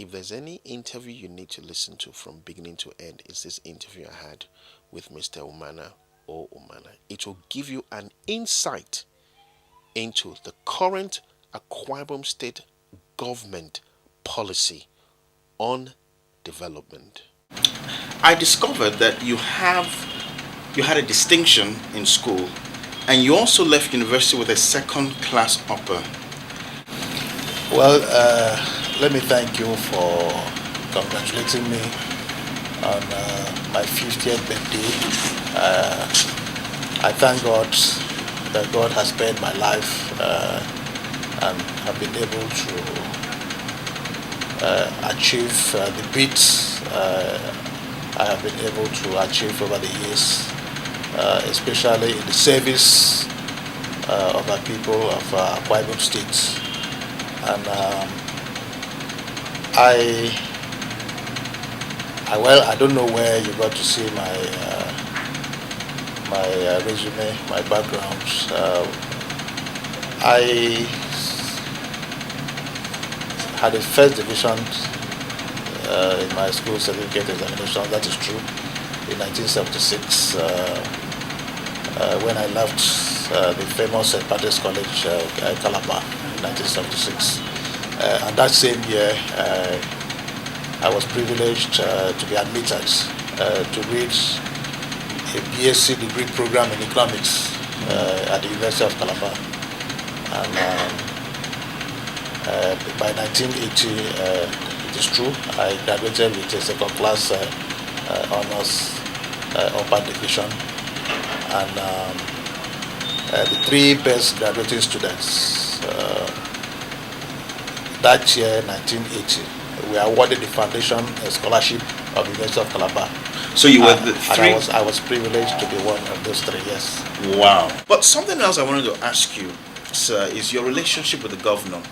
if there's any interview you need to listen to from beginning to end, it's this interview I had with Mr. Umana O Umana. It will give you an insight into the current Akwa Ibom State government policy on development. I discovered that you had a distinction in school, and you also left university with a second class upper. Well, let me thank you for congratulating me on my 50th birthday. I thank God that God has spared my life and have been able to achieve the beats I have been able to achieve over the years, especially in the service of our people of Akwa Ibom State. And I don't know where you got to see my resume, my background. I had a first division in my school certificate examination. That is true. In 1976, when I left the famous St. Patrick's College, Calabar, in 1976. And that same year, I was privileged to be admitted to read a BSc degree program in economics at the University of Calabar. And by 1980, it is true, I graduated with a second class honors upper division. And the three best graduating students that year, 1980, we awarded the foundation a scholarship of the University of Calabar. So you were the three? And I was privileged to be one of those three, yes. Wow. But something else I wanted to ask you, sir, is your relationship with the governor.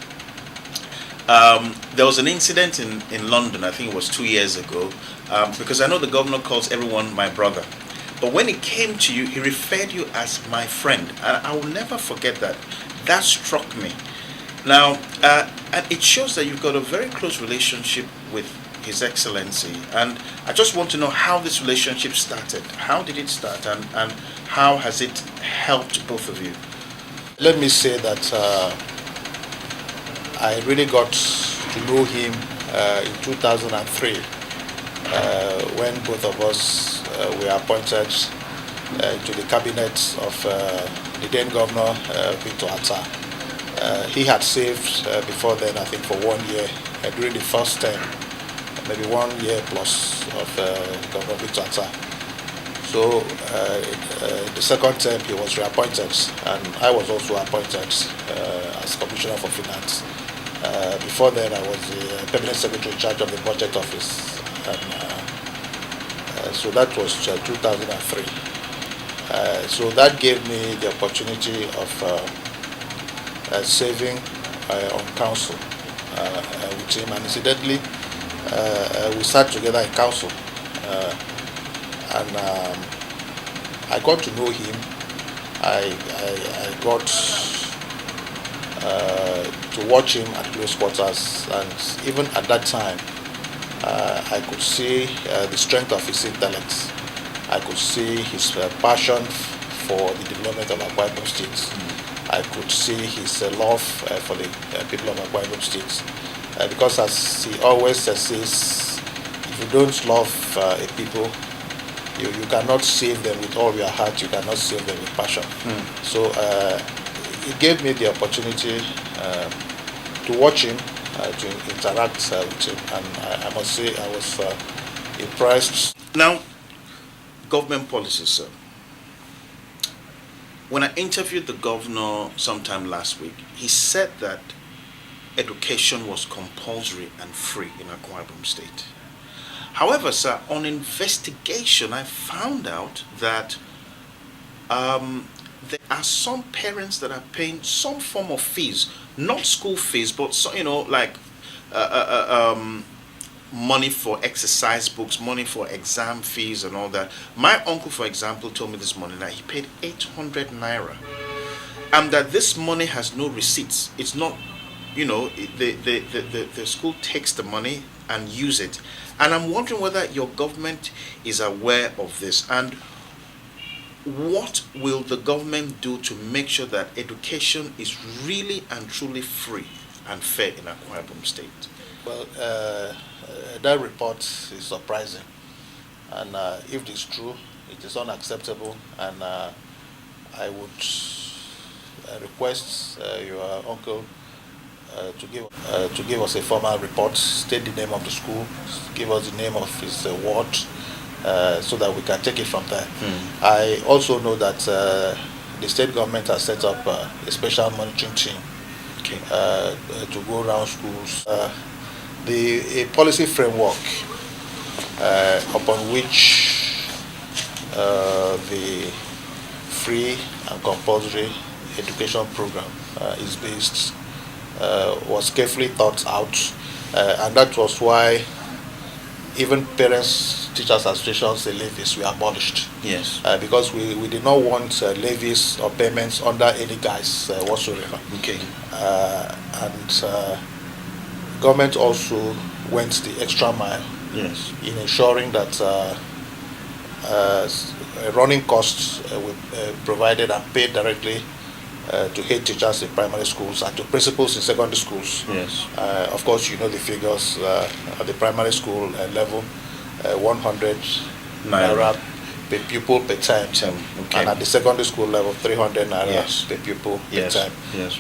There was an incident in London, I think it was 2 years ago, because I know the governor calls everyone my brother. But when it came to you, he referred you as my friend. And I will never forget that. That struck me. Now, and it shows that you've got a very close relationship with His Excellency. And I just want to know how this relationship started. How did it start? And how has it helped both of you? Let me say that I really got to know him in 2003 when both of us were appointed to the cabinet of the then governor, Victor Atta. He had served before then, I think, for 1 year during the first term, maybe 1 year plus of Governor Victor Atta. So the second term he was reappointed, and I was also appointed as Commissioner for Finance. Before then I was the Permanent Secretary in charge of the Budget Office, and so that was 2003. So that gave me the opportunity of serving on council with him, and incidentally we sat together in council, and I got to know him. I got to watch him at close quarters, and even at that time I could see the strength of his intellect. I could see his passion for the development of Akwa Ibom State. I could see his love for the people of Akwa Ibom State, because as he always says, if you don't love a people, you cannot save them with all your heart, you cannot save them with passion. So it gave me the opportunity to watch him, to interact with him, and I must say I was impressed. Now, government policies, sir. When I interviewed the governor sometime last week, he said that education was compulsory and free in Akwa Ibom State. However, sir, on investigation, I found out that there are some parents that are paying some form of fees, not school fees, but so, like money for exercise books, money for exam fees and all that. My uncle, for example, told me this morning that he paid 800 naira, and that this money has no receipts. It's not, the school takes the money and use it. And I'm wondering whether your government is aware of this, and what will the government do to make sure that education is really and truly free and fair in Akwa Ibom State? Well, that report is surprising, and if it is true, it is unacceptable, and I would request your uncle to give us a formal report, state the name of the school, give us the name of his ward, so that we can take it from there. I also know that the state government has set up a special monitoring team, Okay. to go around schools. A policy framework upon which the free and compulsory education program is based was carefully thought out, and that was why even parents, teachers associations, the levies were abolished. Yes. Because we did not want levies or payments under any guise whatsoever. Okay. And government also went the extra mile Yes. in ensuring that running costs were provided and paid directly to head teachers in primary schools and to principals in secondary schools. Yes. Of course, you know the figures at the primary school level, 100 naira per pupil per time, Okay. and at the secondary school level, 300 naira Yes. per pupil Yes. per time. Yes.